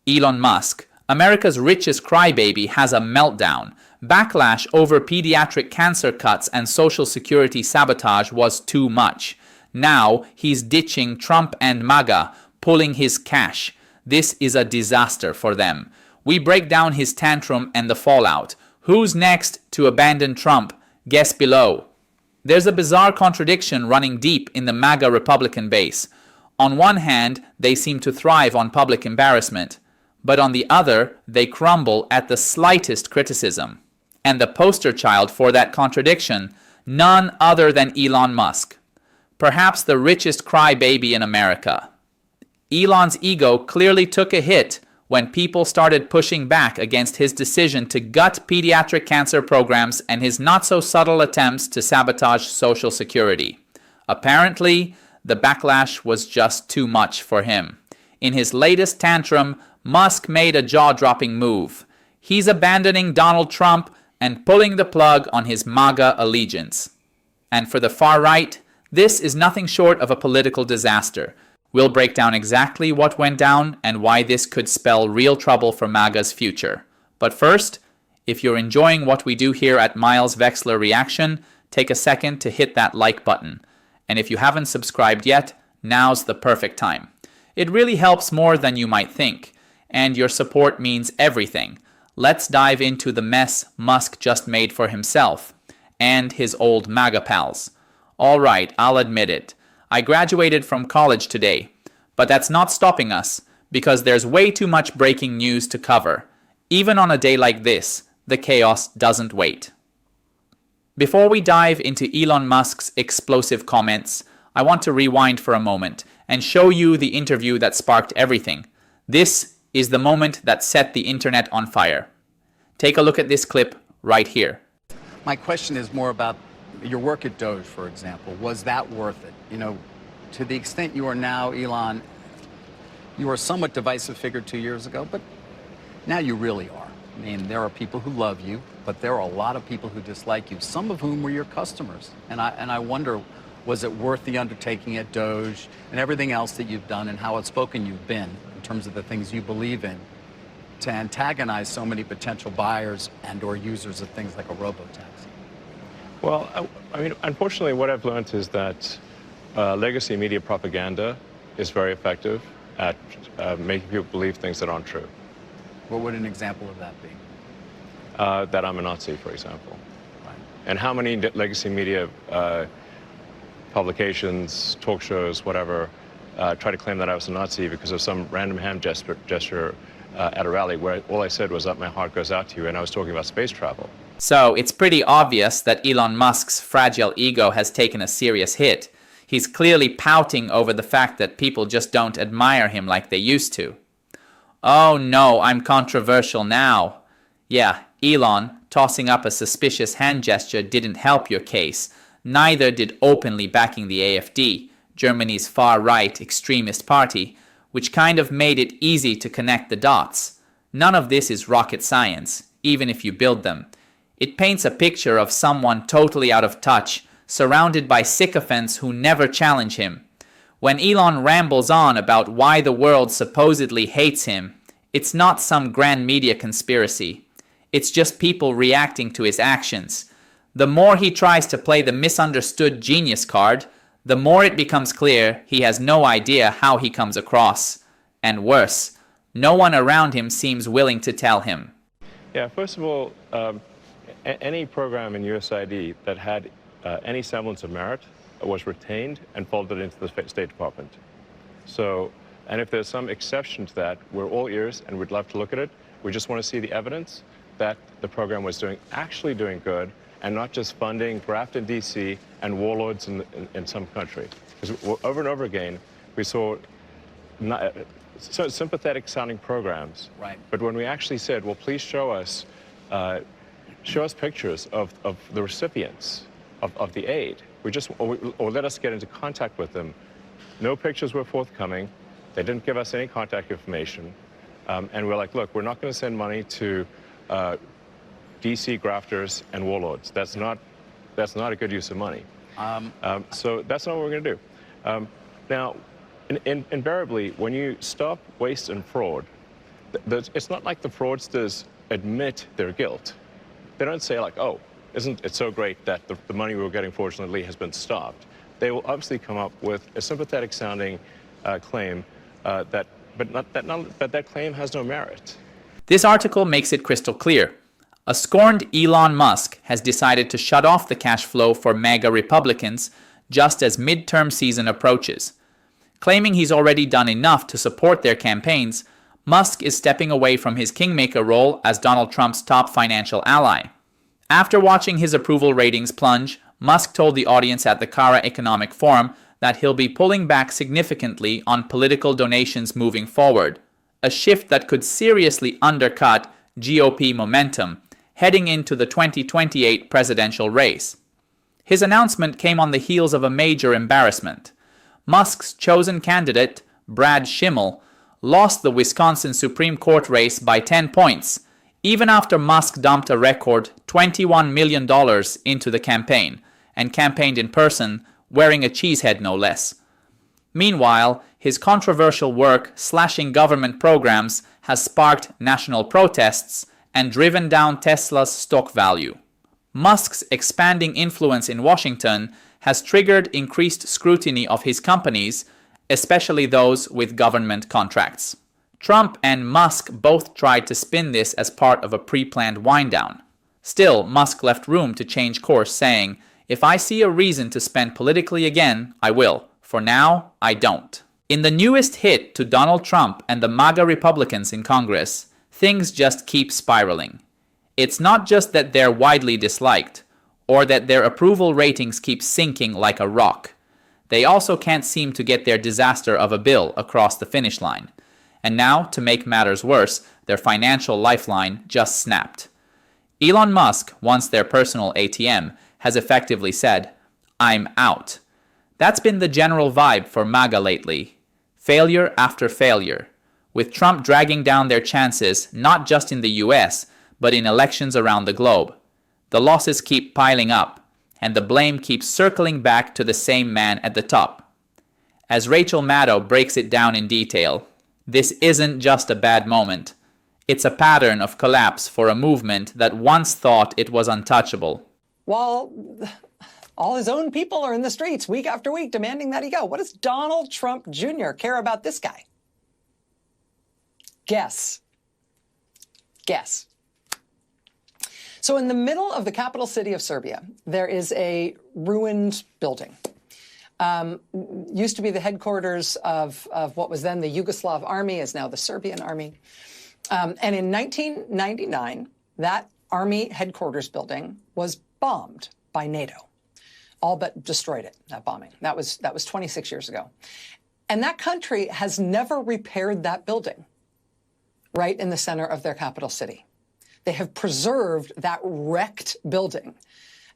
Elon Musk, America's richest crybaby, has a meltdown. Backlash over pediatric cancer cuts and Social Security sabotage was too much. Now he's ditching Trump and MAGA, pulling his cash. This is a disaster for them. We break down his tantrum and the fallout. Who's next to abandon Trump? Guess below. There's a bizarre contradiction running deep in the MAGA Republican base. On one hand, they seem to thrive on public embarrassment, but on the other, they crumble at the slightest criticism. And the poster child for that contradiction, none other than Elon Musk, perhaps the richest crybaby in America. Elon's ego clearly took a hit when people started pushing back against his decision to gut pediatric cancer programs and his not-so-subtle attempts to sabotage Social Security. Apparently, the backlash was just too much for him. In his latest tantrum, Musk made a jaw-dropping move. He's abandoning Donald Trump and pulling the plug on his MAGA allegiance. And for the far right, this is nothing short of a political disaster. We'll break down exactly what went down and why this could spell real trouble for MAGA's future. But first, if you're enjoying what we do here at Miles Vexler Reaction, take a second to hit that like button. And if you haven't subscribed yet, now's the perfect time. It really helps more than you might think, and your support means everything. Let's dive into the mess Musk just made for himself and his old MAGA pals. All right, I'll admit it. I graduated from college today, but that's not stopping us because there's way too much breaking news to cover. Even on a day like this, the chaos doesn't wait. Before we dive into Elon Musk's explosive comments, I want to rewind for a moment and show you the interview that sparked everything. This is the moment that set the internet on fire. Take a look at this clip right here. My question is more about your work at Doge, for example. Was that worth it? You know, to the extent you are now, Elon, you were a somewhat divisive figure 2 years ago, but now you really are. I mean, there are people who love you, but there are a lot of people who dislike you, some of whom were your customers. And I wonder, was it worth the undertaking at Doge and everything else that you've done and how outspoken you've been in terms of the things you believe in to antagonize so many potential buyers and or users of things like a robo-taxi? Well, I mean, unfortunately, what I've learned is that legacy media propaganda is very effective at making people believe things that aren't true. What would an example of that be? That I'm a Nazi, for example. Right. And how many legacy media publications, talk shows, whatever, try to claim that I was a Nazi because of some random hand gesture at a rally where all I said was that my heart goes out to you, and I was talking about space travel. So it's pretty obvious that Elon Musk's fragile ego has taken a serious hit. He's clearly pouting over the fact that people just don't admire him like they used to. Oh no, I'm controversial now. Yeah, Elon, tossing up a suspicious hand gesture didn't help your case. Neither did openly backing the AfD, Germany's far-right extremist party, which kind of made it easy to connect the dots. None of this is rocket science, even if you build them. It paints a picture of someone totally out of touch, surrounded by sycophants who never challenge him. When Elon rambles on about why the world supposedly hates him, it's not some grand media conspiracy. It's just people reacting to his actions. The more he tries to play the misunderstood genius card, the more it becomes clear he has no idea how he comes across. And worse, no one around him seems willing to tell him. Yeah, first of all, any program in USAID that had any semblance of merit was retained and folded into the State Department. So, and if there's some exception to that, we're all ears and we'd love to look at it. We just want to see the evidence that the program was actually doing good and not just funding graft in DC and warlords in some country. Because over and over again, we saw sympathetic sounding programs. Right. But when we actually said, well, please show us pictures of the recipients of the aid, or let us get into contact with them. No pictures were forthcoming. They didn't give us any contact information. And we're like, look, we're not going to send money to DC grafters and warlords. That's not a good use of money. So that's not what we're going to do. Now, invariably, when you stop waste and fraud, it's not like the fraudsters admit their guilt. They don't say like, oh, isn't it so great that the money we were getting fraudulently has been stopped? They will obviously come up with a sympathetic sounding claim but that claim has no merit. This article makes it crystal clear. A scorned Elon Musk has decided to shut off the cash flow for MAGA Republicans just as midterm season approaches. Claiming he's already done enough to support their campaigns, Musk is stepping away from his kingmaker role as Donald Trump's top financial ally. After watching his approval ratings plunge, Musk told the audience at the Cara Economic Forum that he'll be pulling back significantly on political donations moving forward, a shift that could seriously undercut GOP momentum heading into the 2028 presidential race. His announcement came on the heels of a major embarrassment. Musk's chosen candidate, Brad Schimmel, lost the Wisconsin Supreme Court race by 10 points, even after Musk dumped a record $21 million into the campaign and campaigned in person, wearing a cheesehead no less. Meanwhile, his controversial work slashing government programs has sparked national protests and driven down Tesla's stock value. Musk's expanding influence in Washington has triggered increased scrutiny of his companies, especially those with government contracts. Trump and Musk both tried to spin this as part of a pre-planned wind-down. Still, Musk left room to change course, saying, "If I see a reason to spend politically again, I will. For now, I don't." In the newest hit to Donald Trump and the MAGA Republicans in Congress, things just keep spiraling. It's not just that they're widely disliked, or that their approval ratings keep sinking like a rock. They also can't seem to get their disaster of a bill across the finish line. And now, to make matters worse, their financial lifeline just snapped. Elon Musk, once their personal ATM, has effectively said, "I'm out." That's been the general vibe for MAGA lately. Failure after failure, with Trump dragging down their chances not just in the US, but in elections around the globe. The losses keep piling up, and the blame keeps circling back to the same man at the top. As Rachel Maddow breaks it down in detail, this isn't just a bad moment. It's a pattern of collapse for a movement that once thought it was untouchable. While all his own people are in the streets week after week demanding that he go, what does Donald Trump Jr. care about this guy? Guess. Guess. So in the middle of the capital city of Serbia, there is a ruined building. Used to be the headquarters of what was then the Yugoslav army, is now the Serbian army. And in 1999, that army headquarters building was bombed by NATO. All but destroyed it, that bombing. That was 26 years ago. And that country has never repaired that building right in the center of their capital city. They have preserved that wrecked building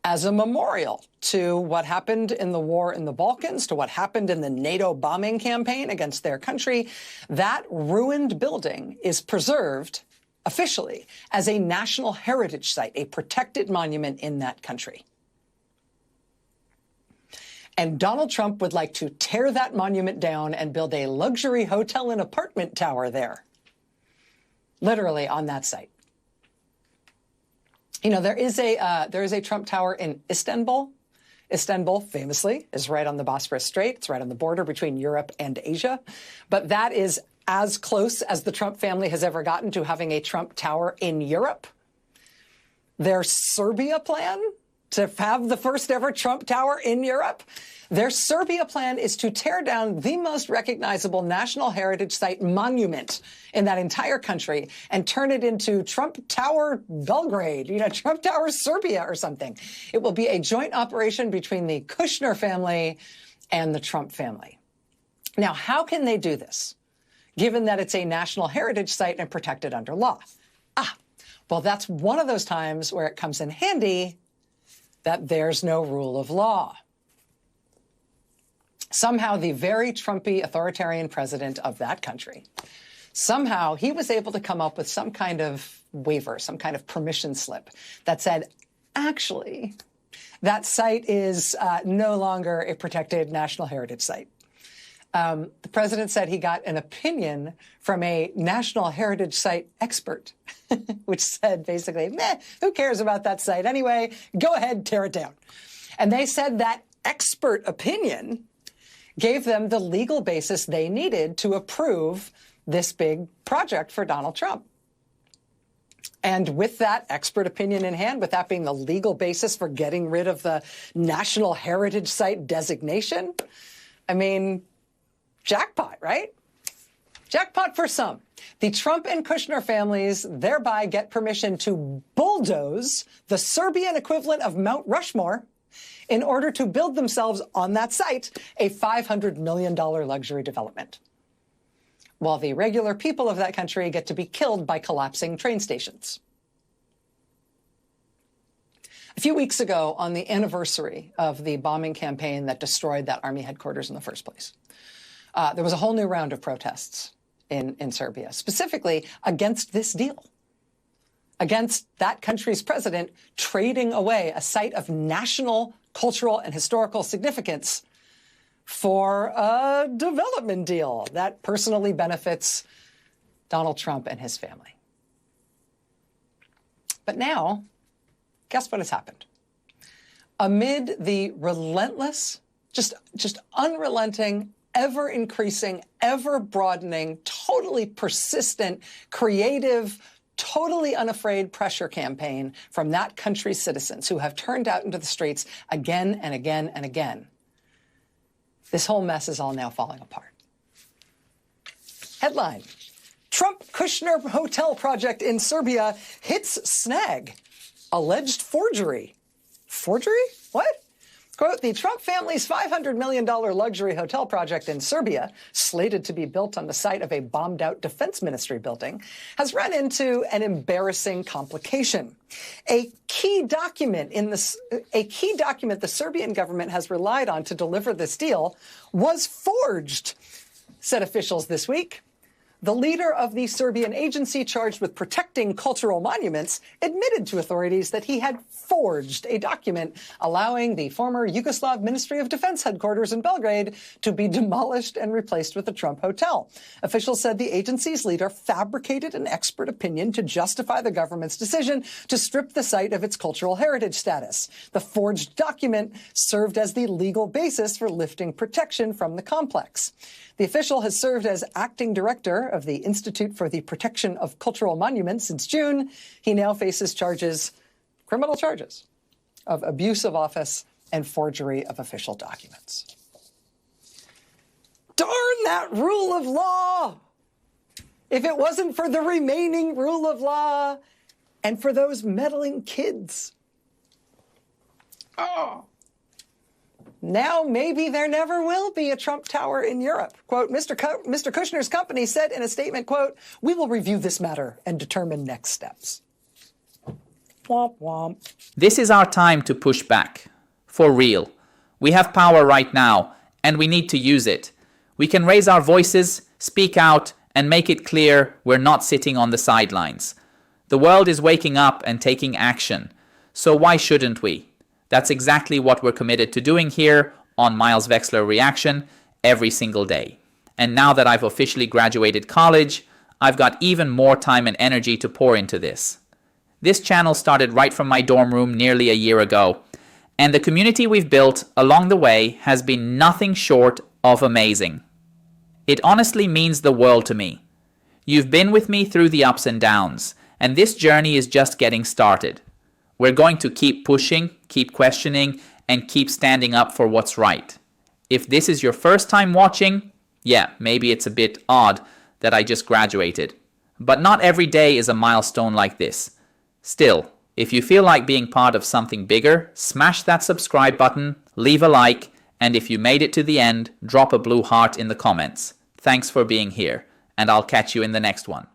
as a memorial to what happened in the war in the Balkans, to what happened in the NATO bombing campaign against their country. That ruined building is preserved officially as a national heritage site, a protected monument in that country. And Donald Trump would like to tear that monument down and build a luxury hotel and apartment tower there, literally on that site. You know, there is a Trump Tower in Istanbul. Istanbul, famously, is right on the Bosphorus Strait. It's right on the border between Europe and Asia. But that is as close as the Trump family has ever gotten to having a Trump Tower in Europe. Their Serbia plan to have the first ever Trump Tower in Europe, their Serbia plan is to tear down the most recognizable national heritage site monument in that entire country and turn it into Trump Tower Belgrade, you know, Trump Tower Serbia or something. It will be a joint operation between the Kushner family and the Trump family. Now, how can they do this, given that it's a national heritage site and protected under law? Well, that's one of those times where it comes in handy that there's no rule of law. Somehow the very Trumpy authoritarian president of that country, somehow he was able to come up with some kind of waiver, some kind of permission slip that said, actually, that site is no longer a protected national heritage site. The president said he got an opinion from a National Heritage Site expert, which said basically, meh, who cares about that site anyway? Go ahead, tear it down. And they said that expert opinion gave them the legal basis they needed to approve this big project for Donald Trump. And with that expert opinion in hand, with that being the legal basis for getting rid of the National Heritage Site designation, I mean, jackpot, right? Jackpot for some. The Trump and Kushner families thereby get permission to bulldoze the Serbian equivalent of Mount Rushmore in order to build themselves on that site a $500 million luxury development, while the regular people of that country get to be killed by collapsing train stations. A few weeks ago, on the anniversary of the bombing campaign that destroyed that army headquarters in the first place, there was a whole new round of protests in Serbia, specifically against this deal, against that country's president trading away a site of national, cultural, and historical significance for a development deal that personally benefits Donald Trump and his family. But now, guess what has happened? Amid the relentless, just unrelenting, ever-increasing, ever-broadening, totally persistent, creative, totally unafraid pressure campaign from that country's citizens who have turned out into the streets again and again and again, this whole mess is all now falling apart. Headline: Trump-Kushner hotel project in Serbia hits snag. Alleged forgery. Forgery? What? Quote, the Trump family's $500 million luxury hotel project in Serbia, slated to be built on the site of a bombed-out defense ministry building, has run into an embarrassing complication. A key document the Serbian government has relied on to deliver this deal was forged, said officials this week. The leader of the Serbian agency charged with protecting cultural monuments admitted to authorities that he had forged a document allowing the former Yugoslav Ministry of Defense headquarters in Belgrade to be demolished and replaced with a Trump hotel. Officials said the agency's leader fabricated an expert opinion to justify the government's decision to strip the site of its cultural heritage status. The forged document served as the legal basis for lifting protection from the complex. The official has served as acting director of the Institute for the Protection of Cultural Monuments since June. He now faces criminal charges of abuse of office and forgery of official documents. Darn that rule of law! If it wasn't for the remaining rule of law and for those meddling kids. Oh. Now maybe there never will be a Trump Tower in Europe. Quote, Mr. Kushner's company said in a statement, quote, we will review this matter and determine next steps. Womp womp. This is our time to push back. For real. We have power right now, and we need to use it. We can raise our voices, speak out, and make it clear we're not sitting on the sidelines. The world is waking up and taking action. So why shouldn't we? That's exactly what we're committed to doing here on Miles Vexler Reaction every single day. And now that I've officially graduated college, I've got even more time and energy to pour into this. This channel started right from my dorm room nearly a year ago, and the community we've built along the way has been nothing short of amazing. It honestly means the world to me. You've been with me through the ups and downs, and this journey is just getting started. We're going to keep pushing, keep questioning, and keep standing up for what's right. If this is your first time watching, yeah, maybe it's a bit odd that I just graduated. But not every day is a milestone like this. Still, if you feel like being part of something bigger, smash that subscribe button, leave a like, and if you made it to the end, drop a blue heart in the comments. Thanks for being here, and I'll catch you in the next one.